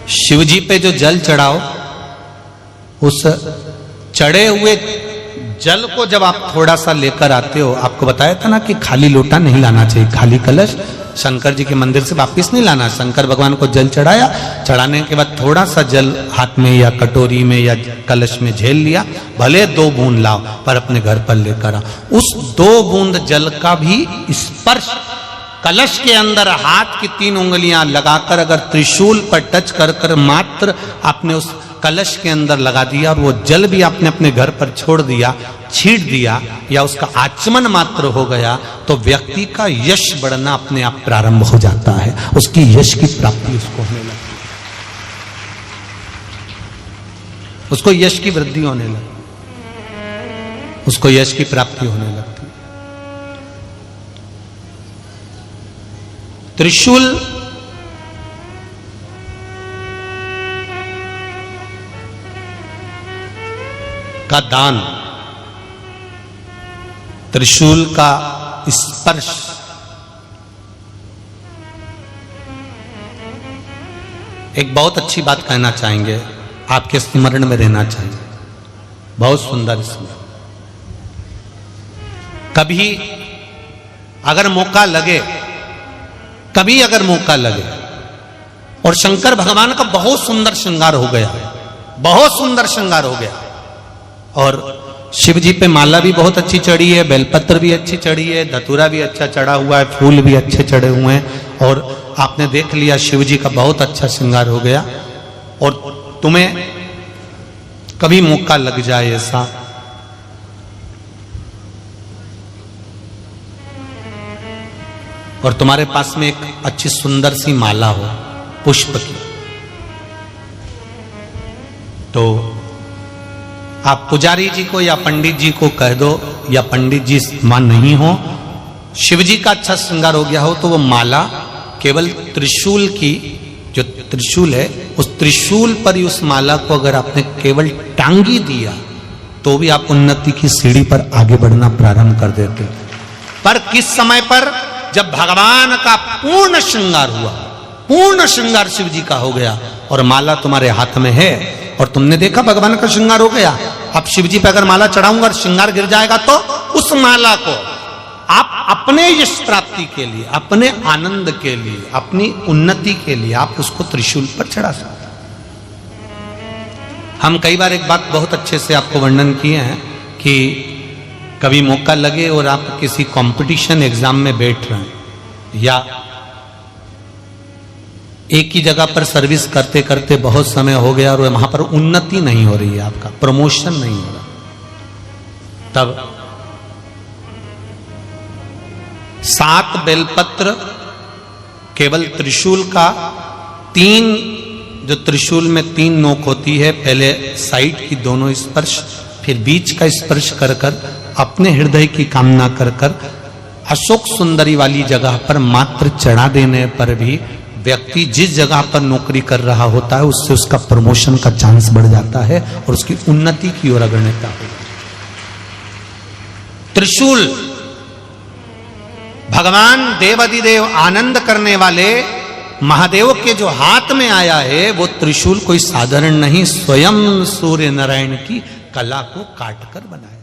शिव जी पे जो जल चढ़ाओ, उस चढ़े हुए जल को जब आप थोड़ा सा लेकर आते हो, आपको बताया था ना कि खाली लोटा नहीं लाना चाहिए, खाली कलश शंकर जी के मंदिर से वापस नहीं लाना। शंकर भगवान को जल चढ़ाया, चढ़ाने के बाद थोड़ा सा जल हाथ में या कटोरी में या कलश में झेल लिया, भले 2 बूंद लाओ पर अपने घर पर लेकर आओ। उस 2 बूंद जल का भी स्पर्श कलश के अंदर हाथ की 3 उंगलियां लगाकर अगर त्रिशूल पर टच कर कर मात्र आपने उस कलश के अंदर लगा दिया और वो जल भी आपने अपने घर पर छोड़ दिया, छींट दिया या उसका आचमन मात्र हो गया, तो व्यक्ति का यश बढ़ना अपने आप प्रारंभ हो जाता है, उसकी यश की प्राप्ति उसको होने लगती है, उसको यश की वृद्धि होने लगती, उसको यश की प्राप्ति होने लगती है। त्रिशूल का दान, त्रिशूल का स्पर्श, एक बहुत अच्छी बात कहना चाहेंगे, आपके स्मरण में रहना चाहिए, बहुत सुंदर स्मरण। कभी अगर मौका लगे, कभी अगर मौका लगे और शंकर भगवान का बहुत सुंदर श्रृंगार हो गया, बहुत सुंदर श्रृंगार हो गया और शिव जी पे माला भी बहुत अच्छी चढ़ी है, बेलपत्र भी अच्छी चढ़ी है, धतूरा भी अच्छा चढ़ा हुआ है, फूल भी अच्छे चढ़े हुए हैं और आपने देख लिया शिव जी का बहुत अच्छा श्रृंगार हो गया और तुम्हें कभी मौका लग जाए ऐसा, और तुम्हारे पास में एक अच्छी सुंदर सी माला हो पुष्प की, तो आप पुजारी जी को या पंडित जी को कह दो, या पंडित जी मान नहीं हो, शिव जी का अच्छा श्रृंगार हो गया हो, तो वो माला केवल त्रिशूल की, जो त्रिशूल है उस त्रिशूल पर ही उस माला को अगर आपने केवल टांगी दिया तो भी आप उन्नति की सीढ़ी पर आगे बढ़ना प्रारंभ कर देते। पर किस समय पर? जब भगवान का पूर्ण श्रृंगार हुआ, पूर्ण श्रृंगार शिव जी का हो गया और माला तुम्हारे हाथ में है और तुमने देखा भगवान का श्रृंगार हो गया। अब शिव जी पे अगर माला चढ़ाऊंगा और श्रृंगार गिर जाएगा तो उस माला को आप अपने यश प्राप्ति के लिए, अपने आनंद के लिए, अपनी उन्नति के लिए आप उसको त्रिशूल पर चढ़ा सकते। हम कई बार एक बात बहुत अच्छे से आपको वर्णन किए हैं कि कभी मौका लगे और आप किसी कंपटीशन एग्जाम में बैठ रहे हैं या एक ही जगह पर सर्विस करते करते बहुत समय हो गया और वहां पर उन्नति नहीं हो रही है, आपका प्रमोशन नहीं हो रहा, तब 7 बेलपत्र केवल त्रिशूल का, 3 जो त्रिशूल में 3 नोक होती है, पहले साइड की दोनों स्पर्श, फिर बीच का स्पर्श कर कर अपने हृदय की कामना कर कर अशोक सुंदरी वाली जगह पर मात्र चढ़ा देने पर भी व्यक्ति जिस जगह पर नौकरी कर रहा होता है उससे उसका प्रमोशन का चांस बढ़ जाता है और उसकी उन्नति की ओर अग्रसर होता है। त्रिशूल भगवान देवाधिदेव आनंद करने वाले महादेव के जो हाथ में आया है वो त्रिशूल कोई साधारण नहीं, स्वयं सूर्य नारायण की कला को काटकर बनाया।